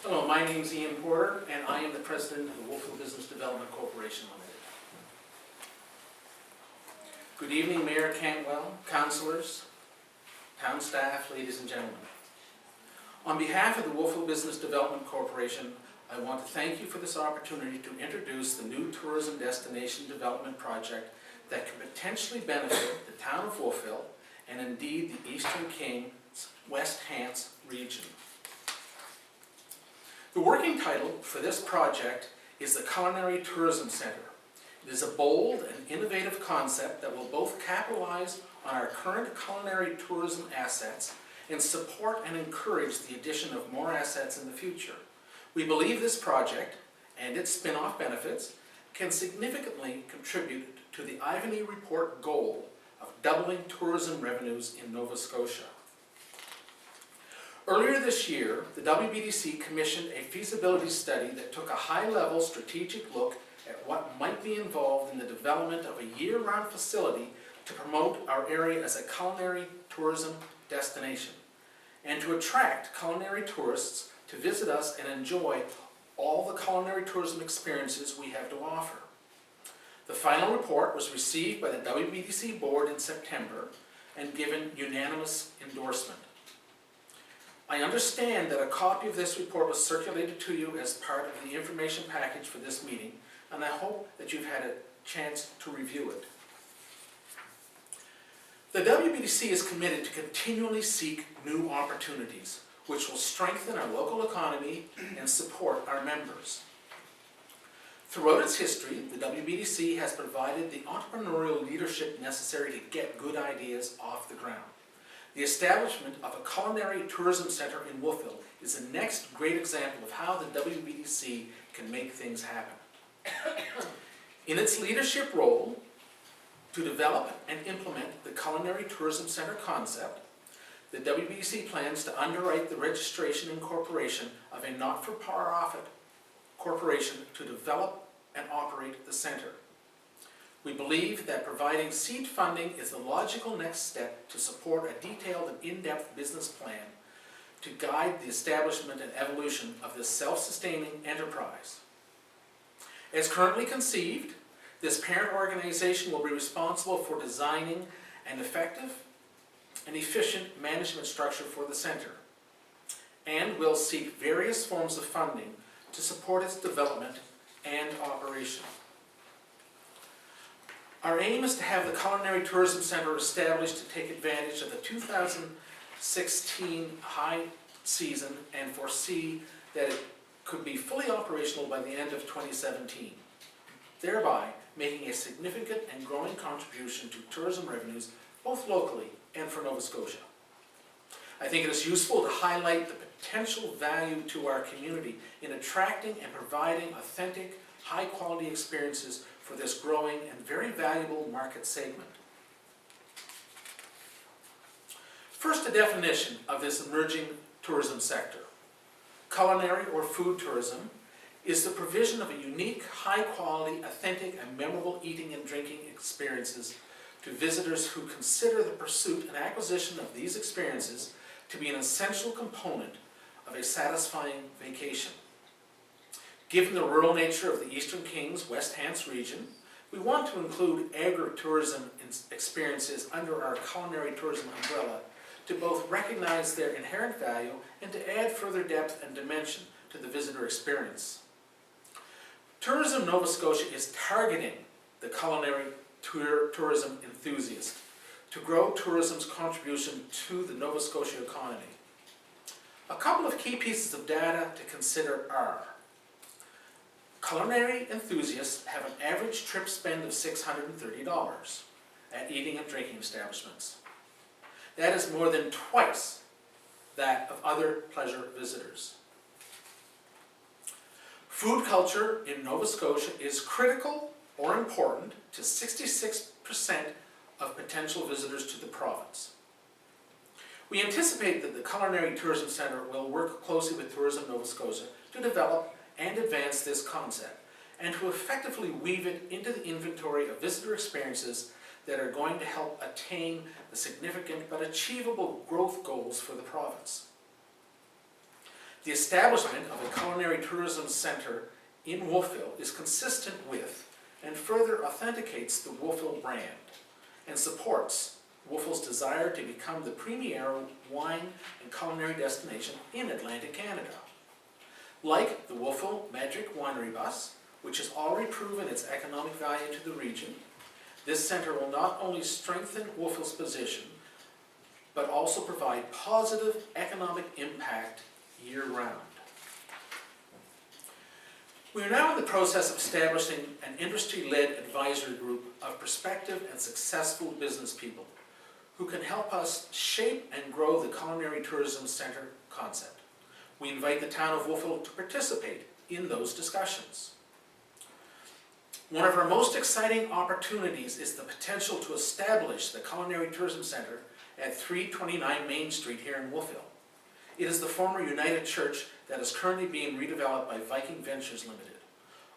Hello, my name is Ian Porter, and I am the president of the Wolfville Business Development Corporation Limited. Good evening, Mayor Cantwell, councilors, town staff, ladies and gentlemen. On behalf of the Wolfville Business Development Corporation, I want to thank you for this opportunity to introduce the new tourism destination development project that can potentially benefit the town of Wolfville and indeed the Eastern Kings West Hants region. The working title for this project is the Culinary Tourism Center. It is a bold and innovative concept that will both capitalize on our current culinary tourism assets and support and encourage the addition of more assets in the future. We believe this project and its spin-off benefits can significantly contribute to the Ivany Report goal of doubling tourism revenues in Nova Scotia. Earlier this year, the Wbdc commissioned a feasibility study that took a high-level strategic look at what might be involved in the development of a year-round facility to promote our area as a culinary tourism destination and to attract culinary tourists to visit us and enjoy all the culinary tourism experiences we have to offer. The final report was received by the Wbdc board in September and given unanimous endorsement. I understand that a copy of this report was circulated to you as part of the information package for this meeting, and I hope that you've had a chance to review it. The Wbdc is committed to continually seek new opportunities, which will strengthen our local economy and support our members. Throughout its history, the Wbdc has provided the entrepreneurial leadership necessary to get good ideas off the ground. The establishment of a culinary tourism center in Wolfville is the next great example of how the WBDC can make things happen. In its leadership role to develop and implement the culinary tourism center concept, the WBDC plans to underwrite the registration and incorporation of a not-for-profit corporation to develop and operate the center. We believe that providing seed funding is the logical next step to support a detailed and in-depth business plan to guide the establishment and evolution of this self-sustaining enterprise. As currently conceived, this parent organization will be responsible for designing an effective and efficient management structure for the center and will seek various forms of funding to support its development and operation. Our aim is to have the Culinary Tourism Center established to take advantage of the 2016 high season and foresee that it could be fully operational by the end of 2017, thereby making a significant and growing contribution to tourism revenues both locally and for Nova Scotia. I think it is useful to highlight the potential value to our community in attracting and providing authentic, high-quality experiences for this growing and very valuable market segment. First, a definition of this emerging tourism sector. Culinary or food tourism is the provision of a unique, high-quality, authentic, and memorable eating and drinking experiences to visitors who consider the pursuit and acquisition of these experiences to be an essential component of a satisfying vacation. Given the rural nature of the Eastern Kings West Hants region, we want to include agritourism experiences under our culinary tourism umbrella to both recognize their inherent value and to add further depth and dimension to the visitor experience. Tourism Nova Scotia is targeting the culinary tourism enthusiast to grow tourism's contribution to the Nova Scotia economy. A couple of key pieces of data to consider are: culinary enthusiasts have an average trip spend of $630 at eating and drinking establishments. That is more than twice that of other pleasure visitors. Food culture in Nova Scotia is critical or important to 66% of potential visitors to the province. We anticipate that the Culinary Tourism Center will work closely with Tourism Nova Scotia to develop and advance this concept and to effectively weave it into the inventory of visitor experiences that are going to help attain the significant but achievable growth goals for the province. The establishment of a culinary tourism center in Wolfville is consistent with and further authenticates the Wolfville brand and supports Wolfville's desire to become the premier wine and culinary destination in Atlantic Canada. Like the Wolfville Magic Winery Bus, which has already proven its economic value to the region, this center will not only strengthen Wolfville's position, but also provide positive economic impact year-round. We are now in the process of establishing an industry-led advisory group of prospective and successful business people who can help us shape and grow the culinary tourism center concept. We invite the town of Wolfville to participate in those discussions. One of our most exciting opportunities is the potential to establish the Culinary Tourism Center at 329 Main Street here in Wolfville. It is the former United Church that is currently being redeveloped by Viking Ventures Limited.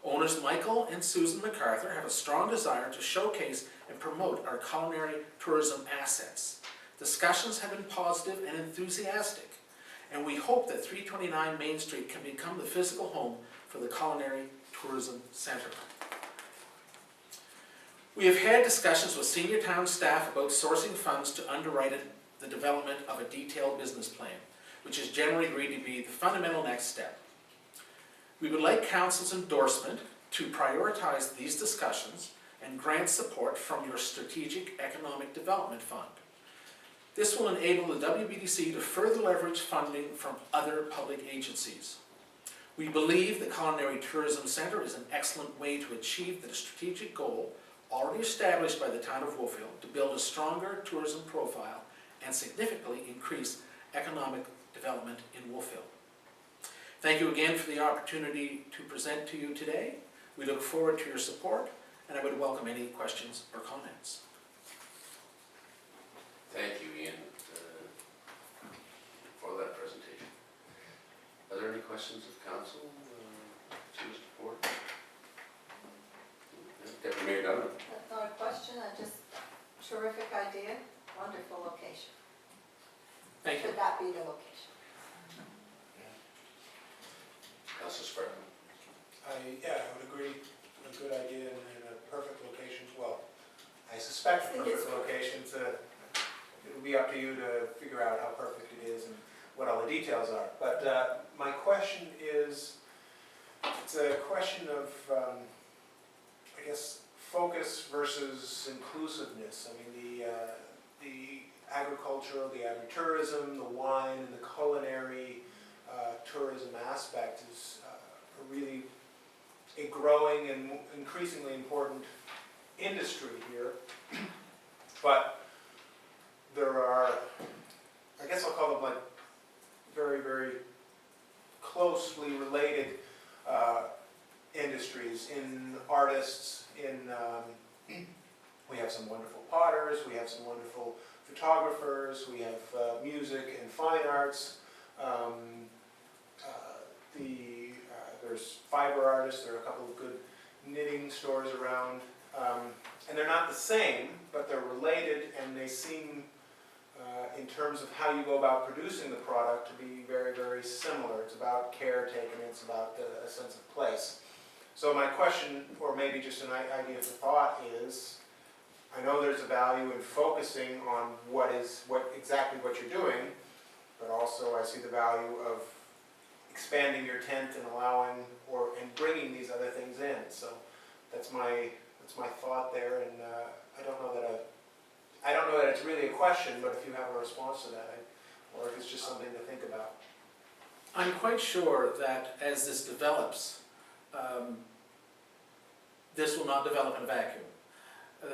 Owners Michael and Susan MacArthur have a strong desire to showcase and promote our culinary tourism assets. Discussions have been positive and enthusiastic, and we hope that 329 Main Street can become the physical home for the Culinary Tourism Center. We have had discussions with senior town staff about sourcing funds to underwrite the development of a detailed business plan, which is generally agreed to be the fundamental next step. We would like council's endorsement to prioritize these discussions and grant support from your Strategic Economic Development Fund. This will enable the Wbdc to further leverage funding from other public agencies. We believe the Culinary Tourism Center is an excellent way to achieve the strategic goal already established by the town of Wolfville to build a stronger tourism profile and significantly increase economic development in Wolfville. Thank you again for the opportunity to present to you today. We look forward to your support, and I would welcome any questions or comments. Thank you, Ian, for that presentation. Are there any questions of council to Mr. Ford? Deputy Mayor Donovan. That's not a question, just terrific idea, wonderful location. Thank you. Should that be the location? Councilor Sparkman. Yeah, I would agree, a good idea and a perfect location. Well, I suspect a perfect location. It'll be up to you to figure out how perfect it is and what all the details are. But my question is, it's a question of, I guess, focus versus inclusiveness. I mean, the agricultural, the agritourism, the wine, and the culinary tourism aspect is really a growing and increasingly important industry here. But there are, I guess I'll call them like very, very closely related industries in artists, we have some wonderful potters, we have some wonderful photographers, we have music and fine arts, there's fiber artists, there are a couple of good knitting stores around, and they're not the same, but they're related, and they seem, in terms of how you go about producing the product, to be very, very similar. It's about care taken, it's about a sense of place. So my question, or maybe just an idea for thought, is, I know there's a value in focusing on exactly what you're doing, but also I see the value of expanding your tent and allowing and bringing these other things in. So that's my thought there, and I don't know that it's really a question, but if you have a response to that, or if it's just something to think about. I'm quite sure that as this develops, this will not develop in a vacuum.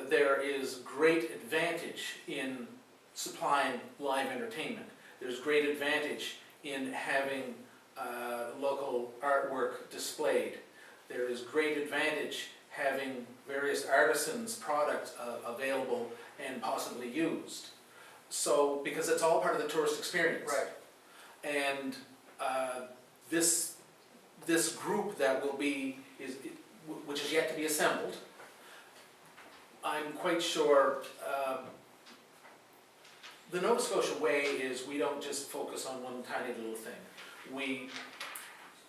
There is great advantage in supplying live entertainment. There's great advantage in having local artwork displayed. There is great advantage having various artisans' products available and possibly used. So, because it's all part of the tourist experience. Right. And this group that will be, which is yet to be assembled, I'm quite sure the Nova Scotia way is we don't just focus on one tiny little thing. we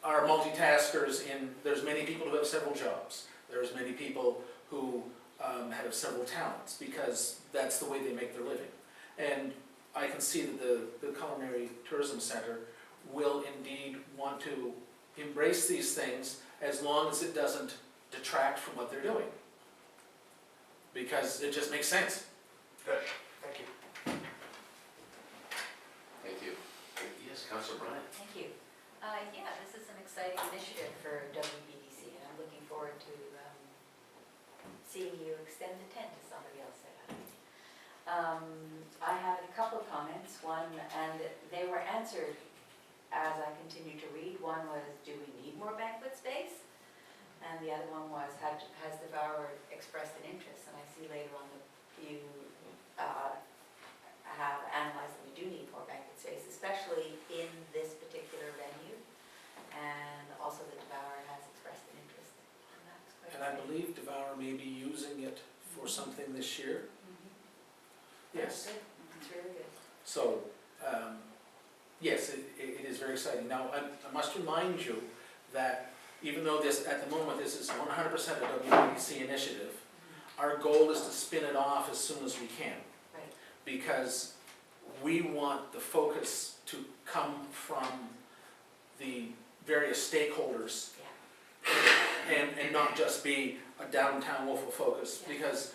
are multitaskers there's many people who have several jobs. There's many people who have several talents, because that's the way they make their living. And I can see that the Culinary Tourism Center will indeed want to embrace these things as long as it doesn't detract from what they're doing. Because it just makes sense. Good, thank you. Thank you. Yes, Councilor Bryant? Thank you. Yeah, this is an exciting initiative for Wbdc, and I'm looking forward to seeing you extend the tent, as somebody else said. I had a couple of comments, one, and they were answered as I continued to read. One was, do we need more banquet space? And the other one was, has the Devourer expressed an interest? And I see later on that you have analyzed that we do need more banquet space, especially in this particular venue. And also the Devourer has expressed an interest. And that was quite And I exciting. believe Devour may be using it for something this year. Mhm. Yes. That's good. It's really good. So, yes, it is very exciting. Now, I must remind you that even though this, at the moment, this is 100% a WBDC initiative, our goal is to spin it off as soon as we can. Right. Because we want the focus to come from the various stakeholders Yeah. and not just be a downtown Wolfville focus. Yeah. Because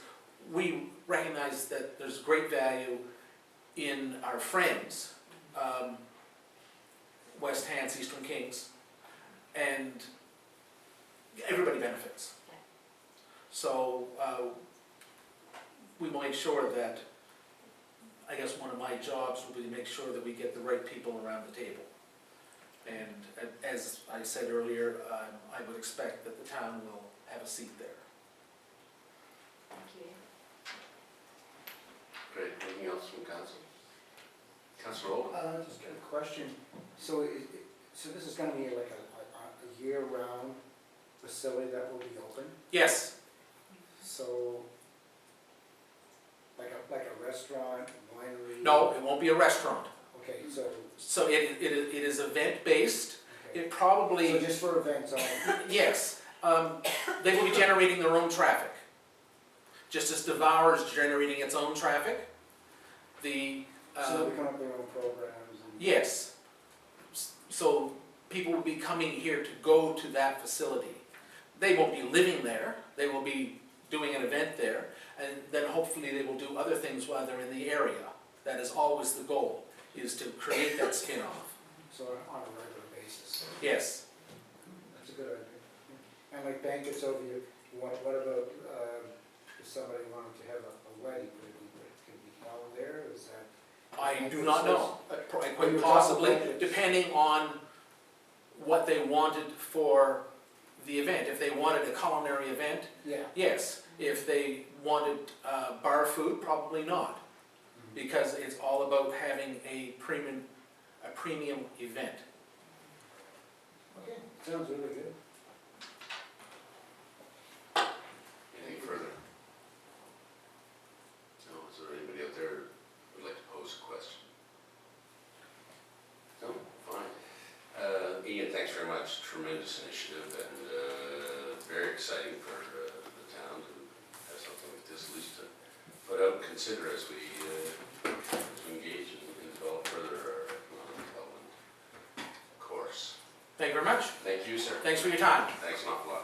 we recognize that there's great value in our friends, West Hants, Eastern Kings, and everybody benefits. Yeah. So we will make sure that, I guess one of my jobs will be to make sure that we get the right people around the table. And as I said earlier, I would expect that the town will have a seat there. Thank you. Great. Anything else from council? Councilor Oldham? Just got a question. So, so this is gonna be like a year-round facility that will be open? Yes, So, like a restaurant, winery? no, it won't be a restaurant. Okay, so, So it is event-based. okay. It probably, So just for events only? yes, they will be generating their own traffic. Just as Devour is generating its own traffic, the, So they'll come up with their own programs and? yes. So people will be coming here to go to that facility. They won't be living there, they will be doing an event there, and then hopefully they will do other things while they're in the area. That is always the goal, is to create that spin-off. So on a regular basis? Yes. That's a good idea. And like banquets over here, what about, if somebody wanted to have a wedding, could it be held there, is that? I do not know, quite Well, you're possibly, talking about- depending on what they wanted for the event. If they wanted a culinary event, Yeah. yes. If they wanted bar food, probably not, because it's all about having a premium event. Okay, sounds really good. Anything further? No, is there anybody out there who would like to pose a question? No? Fine. Ian, thanks very much. Tremendous initiative and very exciting for the town to have something like this, at least to put out and consider as we engage and develop further our economic development course. Thank you very much. Thank you, sir. Thanks for your time. Thanks an awful lot.